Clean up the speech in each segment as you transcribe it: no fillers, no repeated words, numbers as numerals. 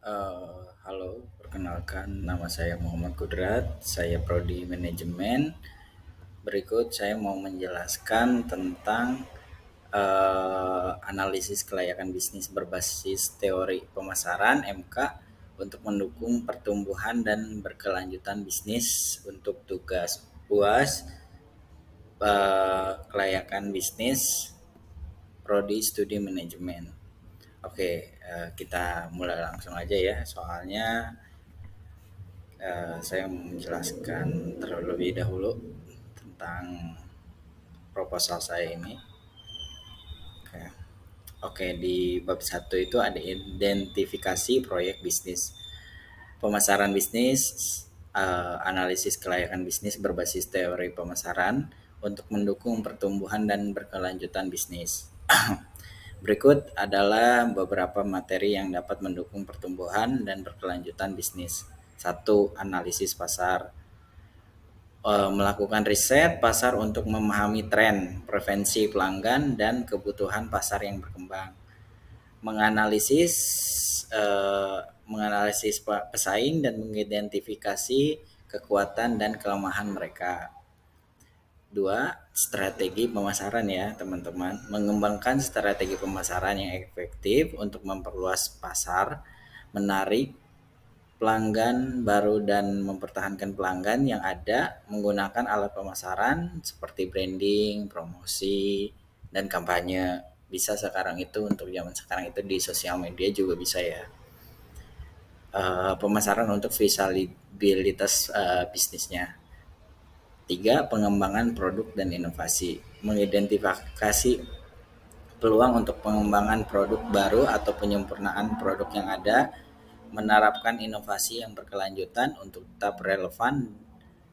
Halo, perkenalkan nama saya Muhammad Kudrat, saya Prodi Manajemen. Berikut saya mau menjelaskan tentang analisis kelayakan bisnis berbasis teori pemasaran (MK) untuk mendukung pertumbuhan dan berkelanjutan bisnis untuk tugas UAS kelayakan bisnis Prodi Studi Manajemen. Oke, kita mulai langsung aja ya. Soalnya saya menjelaskan terlebih dahulu tentang proposal saya ini. Oke, Oke, di bab satu itu ada identifikasi proyek bisnis, pemasaran bisnis, analisis kelayakan bisnis berbasis teori pemasaran untuk mendukung pertumbuhan dan berkelanjutan bisnis. Berikut adalah beberapa materi yang dapat mendukung pertumbuhan dan berkelanjutan bisnis. Satu, analisis pasar. Melakukan riset pasar untuk memahami tren, preferensi pelanggan, dan kebutuhan pasar yang berkembang. Menganalisis menganalisis pesaing dan mengidentifikasi kekuatan dan kelemahan mereka. Dua, strategi pemasaran ya teman-teman. Mengembangkan strategi pemasaran yang efektif untuk memperluas pasar, menarik pelanggan baru dan mempertahankan pelanggan yang ada menggunakan alat pemasaran seperti branding, promosi, dan kampanye. Bisa sekarang itu untuk zaman sekarang itu di sosial media juga bisa ya. Pemasaran untuk visibilitas bisnisnya. Tiga, pengembangan produk dan inovasi. Mengidentifikasi peluang untuk pengembangan produk baru atau penyempurnaan produk yang ada, menerapkan inovasi yang berkelanjutan untuk tetap relevan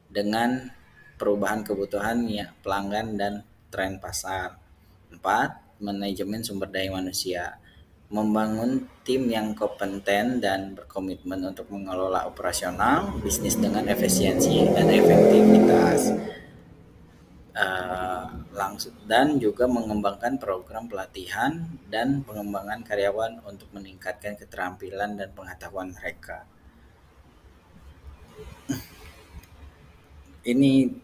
dengan perubahan kebutuhan ya, pelanggan dan tren pasar. 4. Manajemen sumber daya manusia. Membangun tim yang kompeten dan berkomitmen untuk mengelola operasional bisnis dengan efisiensi dan efektivitas. Langsung dan juga mengembangkan program pelatihan dan pengembangan karyawan untuk meningkatkan keterampilan dan pengetahuan mereka. Ini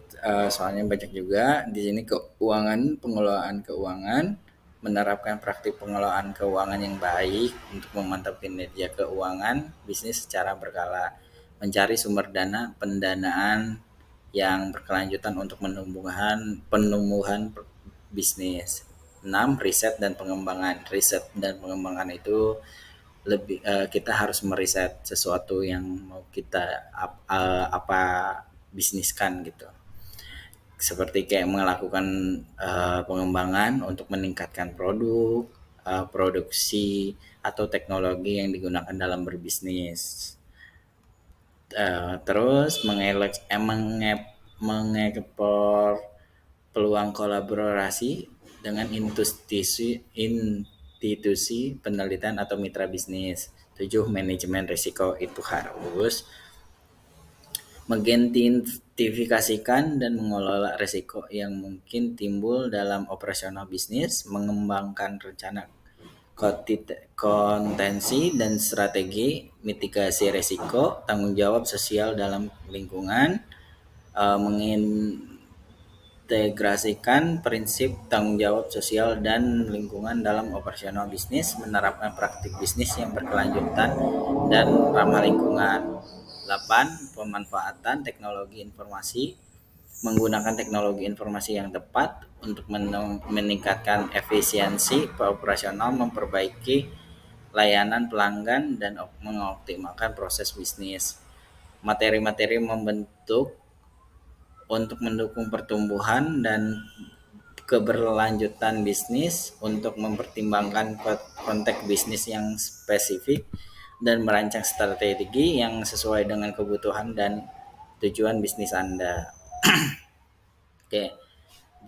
soalnya banyak juga di sini keuangan, pengelolaan keuangan, menerapkan praktik pengelolaan keuangan yang baik untuk memantau kinerja keuangan bisnis secara berkala, mencari sumber dana pendanaan yang berkelanjutan untuk penumbuhan bisnis. 6. Riset dan pengembangan. Riset dan pengembangan itu lebih kita harus meriset sesuatu yang mau kita apa bisniskan gitu, seperti kayak melakukan pengembangan untuk meningkatkan produk, produksi atau teknologi yang digunakan dalam berbisnis. Terus mengekspor peluang kolaborasi dengan institusi penelitian atau mitra bisnis. 7. Manajemen risiko itu harus mengidentifikasikan dan mengelola risiko yang mungkin timbul dalam operasional bisnis, mengembangkan rencana kontensi dan strategi mitigasi risiko, tanggung jawab sosial dalam lingkungan, mengintegrasikan prinsip tanggung jawab sosial dan lingkungan dalam operasional bisnis, menerapkan praktik bisnis yang berkelanjutan dan ramah lingkungan. 8. Pemanfaatan teknologi informasi, menggunakan teknologi informasi yang tepat untuk meningkatkan efisiensi operasional, memperbaiki layanan pelanggan, dan mengoptimalkan proses bisnis. Materi-materi membentuk untuk mendukung pertumbuhan dan keberlanjutan bisnis, untuk mempertimbangkan konteks bisnis yang spesifik dan merancang strategi yang sesuai dengan kebutuhan dan tujuan bisnis Anda. Oke,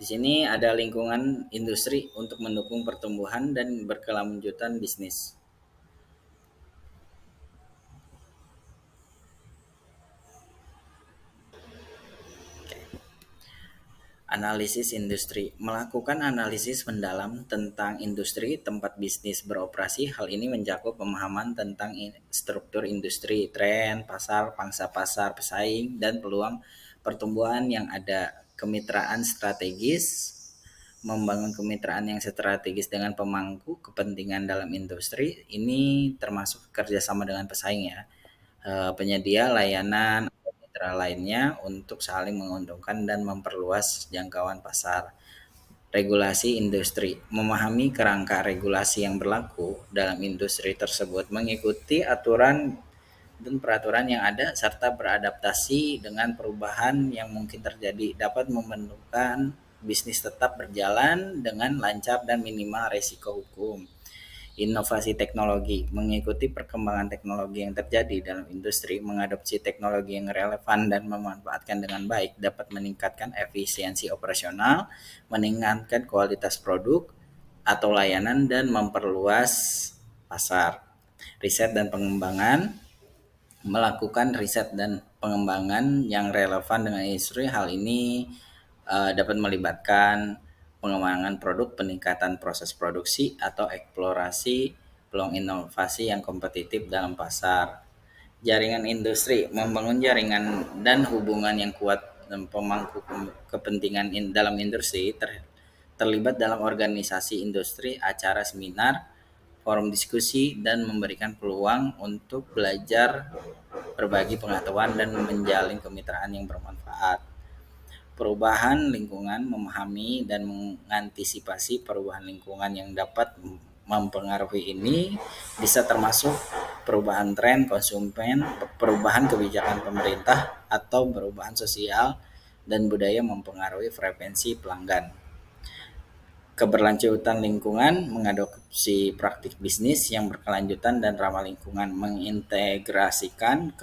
di sini ada lingkungan industri untuk mendukung pertumbuhan dan berkelanjutan bisnis. Analisis industri melakukan analisis mendalam tentang industri tempat bisnis beroperasi. Hal ini mencakup pemahaman tentang struktur industri, tren, pasar, pangsa pasar, pesaing, dan peluang pertumbuhan yang ada. Kemitraan strategis membangun kemitraan yang strategis dengan pemangku kepentingan dalam industri ini termasuk kerjasama dengan pesaing ya, penyedia layanan atau mitra lainnya untuk saling menguntungkan dan memperluas jangkauan pasar. Regulasi industri memahami kerangka regulasi yang berlaku dalam industri tersebut, mengikuti aturan dan peraturan yang ada serta beradaptasi dengan perubahan yang mungkin terjadi, dapat membentukkan bisnis tetap berjalan dengan lancar dan minimal risiko hukum. Inovasi teknologi mengikuti perkembangan teknologi yang terjadi dalam industri, mengadopsi teknologi yang relevan dan memanfaatkan dengan baik dapat meningkatkan efisiensi operasional, meningkatkan kualitas produk atau layanan dan memperluas pasar. Riset dan pengembangan melakukan riset dan pengembangan yang relevan dengan industri. Hal ini dapat melibatkan pengembangan produk, peningkatan proses produksi, atau eksplorasi peluang inovasi yang kompetitif dalam pasar. Jaringan industri membangun jaringan dan hubungan yang kuat dan pemangku kepentingan dalam industri, terlibat dalam organisasi industri, acara seminar, forum diskusi, dan memberikan peluang untuk belajar, berbagi pengetahuan, dan menjalin kemitraan yang bermanfaat. Perubahan lingkungan memahami dan mengantisipasi perubahan lingkungan yang dapat mempengaruhi ini bisa termasuk perubahan tren konsumen, perubahan kebijakan pemerintah, atau perubahan sosial dan budaya mempengaruhi frekuensi pelanggan. Keberlanjutan lingkungan mengadopsi praktik bisnis yang berkelanjutan dan ramah lingkungan, mengintegrasikan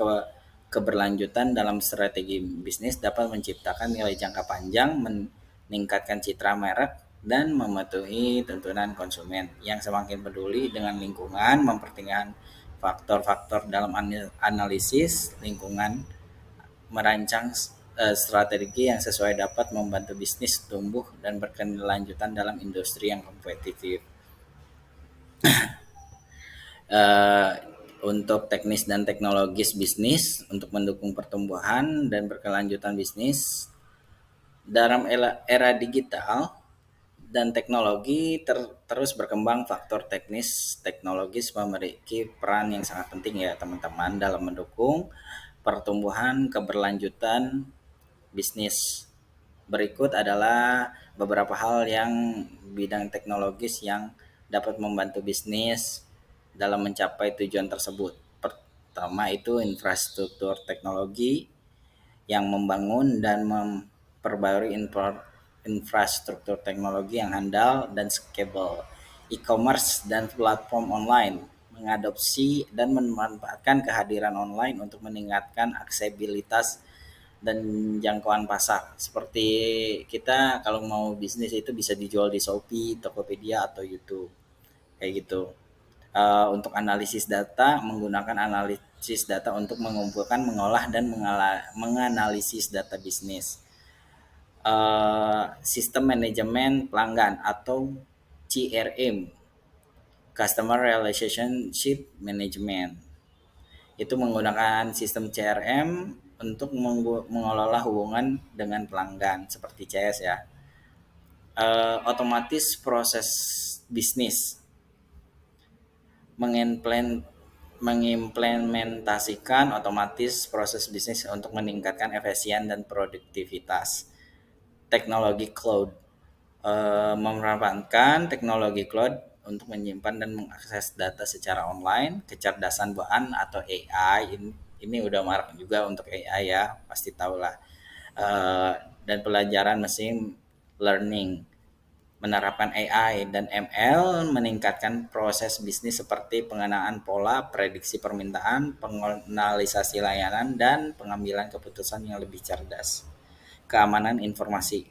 keberlanjutan dalam strategi bisnis dapat menciptakan nilai jangka panjang, meningkatkan citra merek, dan mematuhi tuntunan konsumen yang semakin peduli dengan lingkungan, mempertimbangkan faktor-faktor dalam analisis lingkungan, merancang strategi yang sesuai dapat membantu bisnis tumbuh dan berkelanjutan dalam industri yang kompetitif. Eh, untuk teknis dan teknologis bisnis untuk mendukung pertumbuhan dan berkelanjutan bisnis dalam era digital dan teknologi terus berkembang. Faktor teknis teknologis memiliki peran yang sangat penting ya teman-teman dalam mendukung pertumbuhan keberlanjutan bisnis. Berikut adalah beberapa hal yang bidang teknologis yang dapat membantu bisnis dalam mencapai tujuan tersebut. Pertama itu infrastruktur teknologi yang membangun dan memperbarui infrastruktur teknologi yang handal dan scalable. E-commerce dan platform online mengadopsi dan memanfaatkan kehadiran online untuk meningkatkan aksesibilitas dan jangkauan pasar. Seperti kita kalau mau bisnis itu bisa dijual di Shopee, Tokopedia, atau YouTube. Kayak gitu. Untuk analisis data, menggunakan analisis data untuk mengumpulkan, mengolah, dan menganalisis data bisnis. Sistem manajemen pelanggan atau CRM, Customer Relationship Management. Itu menggunakan sistem CRM untuk mengelola hubungan dengan pelanggan seperti CS ya. Otomatis proses bisnis, mengimplementasikan otomatis proses bisnis untuk meningkatkan efisien dan produktivitas. Teknologi cloud, memanfaatkan teknologi cloud untuk menyimpan dan mengakses data secara online. Kecerdasan buatan atau AI ini udah marak juga untuk AI ya, pasti tahulah. Dan pelajaran mesin learning, menerapkan AI dan ML meningkatkan proses bisnis seperti pengenaan pola, prediksi permintaan, penganalisasi layanan, dan pengambilan keputusan yang lebih cerdas. Keamanan informasi,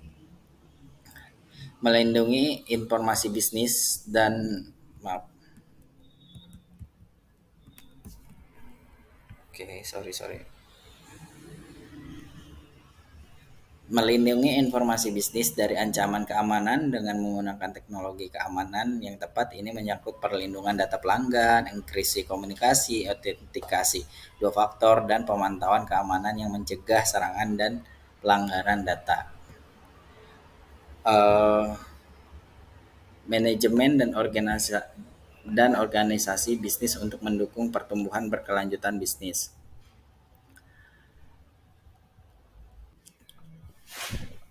melindungi informasi bisnis dan maaf. Oke, sorry. melindungi informasi bisnis dari ancaman keamanan dengan menggunakan teknologi keamanan yang tepat. Ini menyangkut perlindungan data pelanggan, enkripsi komunikasi, autentikasi dua faktor, dan pemantauan keamanan yang mencegah serangan dan pelanggaran data. Eh, Manajemen dan organisasi bisnis untuk mendukung pertumbuhan berkelanjutan bisnis.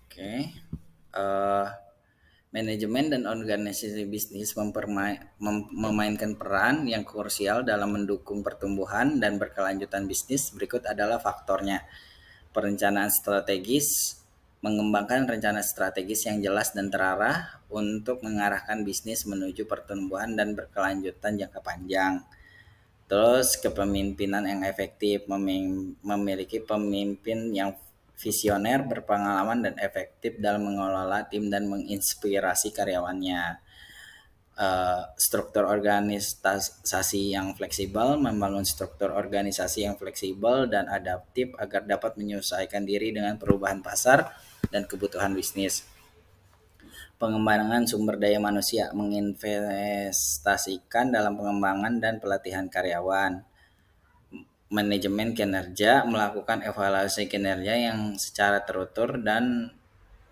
Oke. Eh, Manajemen dan organisasi bisnis memainkan peran yang krusial dalam mendukung pertumbuhan dan berkelanjutan bisnis. Berikut adalah faktornya. Perencanaan strategis, mengembangkan rencana strategis yang jelas dan terarah untuk mengarahkan bisnis menuju pertumbuhan dan berkelanjutan jangka panjang. Terus kepemimpinan yang efektif, memiliki pemimpin yang visioner, berpengalaman dan efektif dalam mengelola tim dan menginspirasi karyawannya. Struktur organisasi yang fleksibel, membangun struktur organisasi yang fleksibel dan adaptif agar dapat menyesuaikan diri dengan perubahan pasar dan kebutuhan bisnis. Pengembangan sumber daya manusia, menginvestasikan dalam pengembangan dan pelatihan karyawan. Manajemen kinerja, melakukan evaluasi kinerja yang secara terukur dan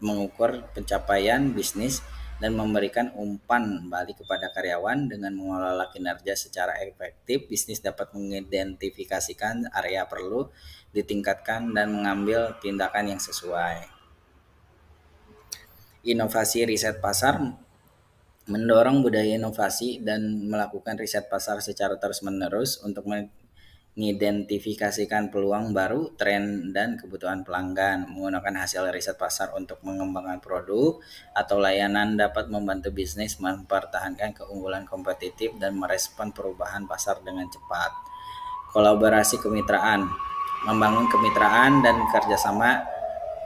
mengukur pencapaian bisnis dan memberikan umpan balik kepada karyawan. Dengan mengelola kinerja secara efektif, bisnis dapat mengidentifikasikan area perlu ditingkatkan dan mengambil tindakan yang sesuai. Inovasi riset pasar, mendorong budaya inovasi dan melakukan riset pasar secara terus-menerus untuk mengidentifikasikan peluang baru, tren, dan kebutuhan pelanggan. Menggunakan hasil riset pasar untuk mengembangkan produk atau layanan dapat membantu bisnis mempertahankan keunggulan kompetitif dan merespon perubahan pasar dengan cepat. Kolaborasi kemitraan, membangun kemitraan dan kerjasama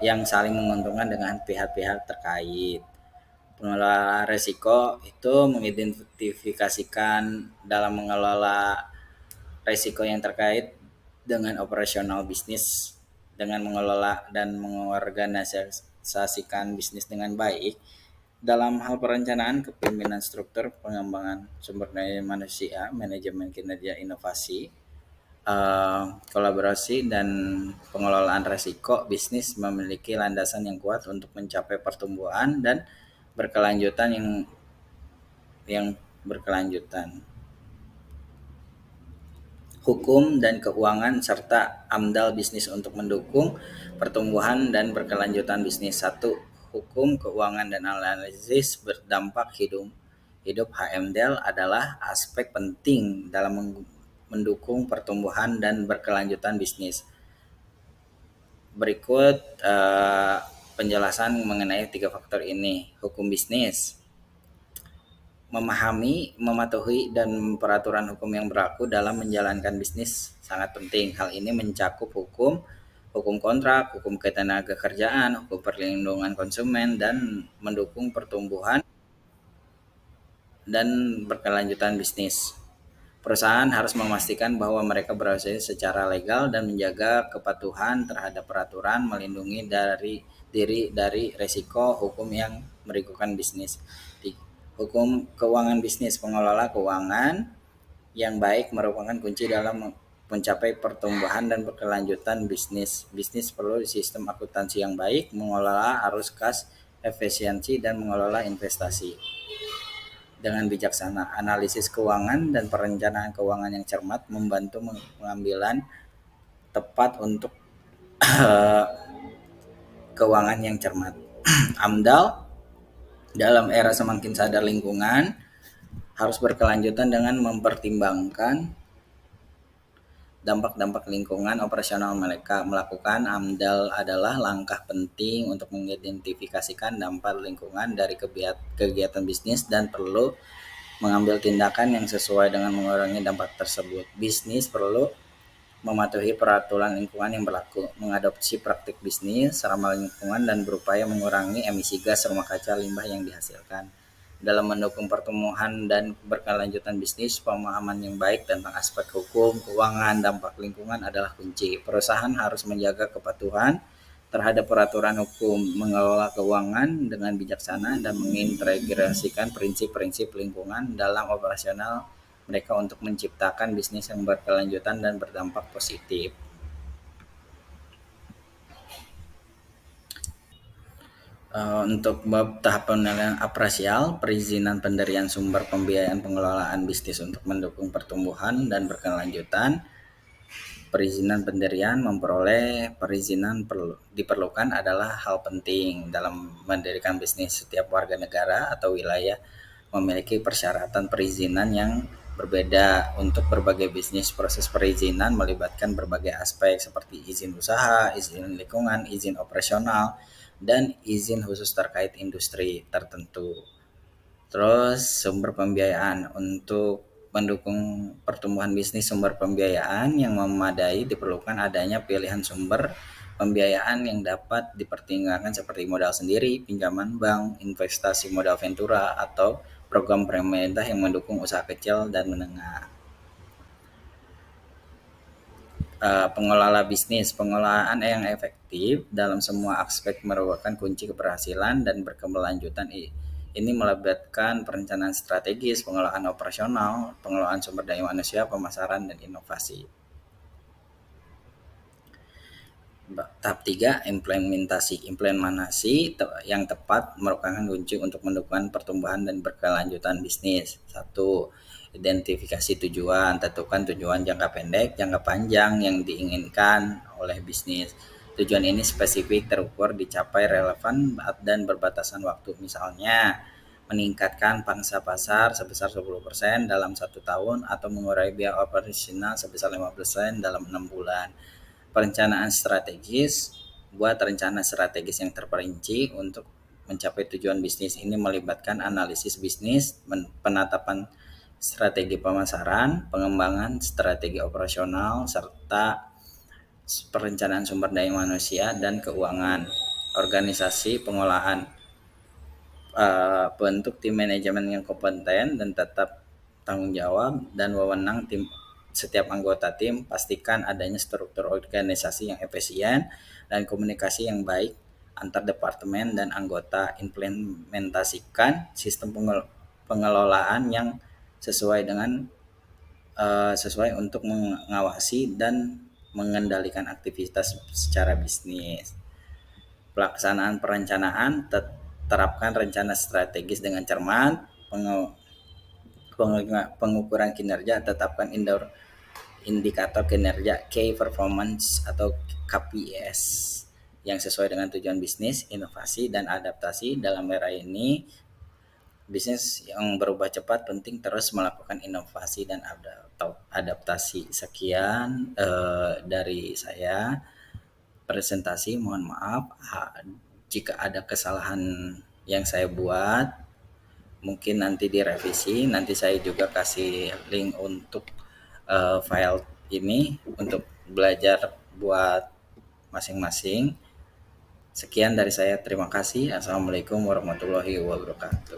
yang saling menguntungkan dengan pihak-pihak terkait. Pengelola risiko itu mengidentifikasikan dalam mengelola risiko yang terkait dengan operasional bisnis. Dengan mengelola dan mengorganisasikan bisnis dengan baik dalam hal perencanaan, kepemimpinan struktur, pengembangan sumber daya manusia, manajemen kinerja, inovasi, kolaborasi, dan pengelolaan risiko, bisnis memiliki landasan yang kuat untuk mencapai pertumbuhan dan berkelanjutan yang berkelanjutan. Hukum dan keuangan serta AMDAL bisnis untuk mendukung pertumbuhan dan berkelanjutan bisnis. 1. Hukum, keuangan, dan analisis berdampak hidup HMDAL adalah aspek penting dalam mendukung pertumbuhan dan berkelanjutan bisnis. Berikut penjelasan mengenai 3 faktor ini. Hukum bisnis, memahami, mematuhi, dan peraturan hukum yang berlaku dalam menjalankan bisnis sangat penting. Hal ini mencakup hukum kontrak, hukum ketenagakerjaan, hukum perlindungan konsumen, dan mendukung pertumbuhan dan berkelanjutan bisnis. Perusahaan harus memastikan bahwa mereka beroperasi secara legal dan menjaga kepatuhan terhadap peraturan, melindungi diri dari risiko hukum yang merugikan bisnis. Hukum keuangan bisnis, pengelola keuangan yang baik merupakan kunci dalam mencapai pertumbuhan dan berkelanjutan bisnis. Bisnis perlu sistem akuntansi yang baik, mengelola arus kas, efisiensi, dan mengelola investasi dengan bijaksana. Analisis keuangan dan perencanaan keuangan yang cermat membantu pengambilan tepat untuk keuangan yang cermat. AMDAL dalam era semakin sadar lingkungan harus berkelanjutan dengan mempertimbangkan dampak-dampak lingkungan operasional mereka. Melakukan AMDAL adalah langkah penting untuk mengidentifikasikan dampak lingkungan dari kegiatan bisnis dan perlu mengambil tindakan yang sesuai dengan mengurangi dampak tersebut. Bisnis perlu mematuhi peraturan lingkungan yang berlaku, mengadopsi praktik bisnis ramah lingkungan, dan berupaya mengurangi emisi gas rumah kaca limbah yang dihasilkan. Dalam mendukung pertumbuhan dan berkelanjutan bisnis, pemahaman yang baik tentang aspek hukum, keuangan, dampak lingkungan adalah kunci. Perusahaan harus menjaga kepatuhan terhadap peraturan hukum, mengelola keuangan dengan bijaksana, dan mengintegrasikan prinsip-prinsip lingkungan dalam operasional mereka untuk menciptakan bisnis yang berkelanjutan dan berdampak positif. Untuk bab tahap penilaian apresial, perizinan pendirian sumber pembiayaan pengelolaan bisnis untuk mendukung pertumbuhan dan berkelanjutan. Perizinan pendirian memperoleh perizinan diperlukan adalah hal penting dalam mendirikan bisnis. Setiap warga negara atau wilayah memiliki persyaratan perizinan yang berbeda untuk berbagai bisnis. Proses perizinan melibatkan berbagai aspek seperti izin usaha, izin lingkungan, izin operasional, dan izin khusus terkait industri tertentu. Terus sumber pembiayaan untuk mendukung pertumbuhan bisnis, sumber pembiayaan yang memadai diperlukan adanya pilihan sumber pembiayaan yang dapat dipertimbangkan seperti modal sendiri, pinjaman bank, investasi modal ventura, atau program pemerintah yang mendukung usaha kecil dan menengah. Pengelola bisnis, pengelolaan yang efektif dalam semua aspek merupakan kunci keberhasilan dan berkelanjutan. Ini melibatkan perencanaan strategis, pengelolaan operasional, pengelolaan sumber daya manusia, pemasaran, dan inovasi. Tahap 3, implementasi. Implementasi yang tepat merupakan kunci untuk mendukung pertumbuhan dan berkelanjutan bisnis. 1. Identifikasi tujuan. Tentukan tujuan jangka pendek, jangka panjang yang diinginkan oleh bisnis. Tujuan ini spesifik, terukur, dicapai, relevan, dan berbatasan waktu. Misalnya, meningkatkan pangsa pasar sebesar 10% dalam 1 tahun atau mengurangi biaya operasional sebesar 5% dalam 6 bulan. Perencanaan strategis, buat rencana strategis yang terperinci untuk mencapai tujuan bisnis. Ini melibatkan analisis bisnis, penetapan strategi pemasaran, pengembangan strategi operasional, serta perencanaan sumber daya manusia dan keuangan. Organisasi pengolahan, bentuk tim manajemen yang kompeten dan tetap tanggung jawab dan wewenang tim. Setiap anggota tim pastikan adanya struktur organisasi yang efisien dan komunikasi yang baik antar departemen dan anggota. Implementasikan sistem pengelolaan yang sesuai dengan sesuai untuk mengawasi dan mengendalikan aktivitas secara bisnis. Pelaksanaan perencanaan, terapkan rencana strategis dengan cermat. Pengukuran kinerja, tetapkan indikator kinerja Key Performance atau KPIs yang sesuai dengan tujuan bisnis. Inovasi dan adaptasi, dalam era ini bisnis yang berubah cepat, penting terus melakukan inovasi dan adaptasi. Sekian dari saya presentasi. Mohon maaf jika ada kesalahan yang saya buat, mungkin nanti direvisi. Nanti saya juga kasih link untuk file ini untuk belajar buat masing-masing. Sekian dari saya, terima kasih. Assalamualaikum warahmatullahi wabarakatuh.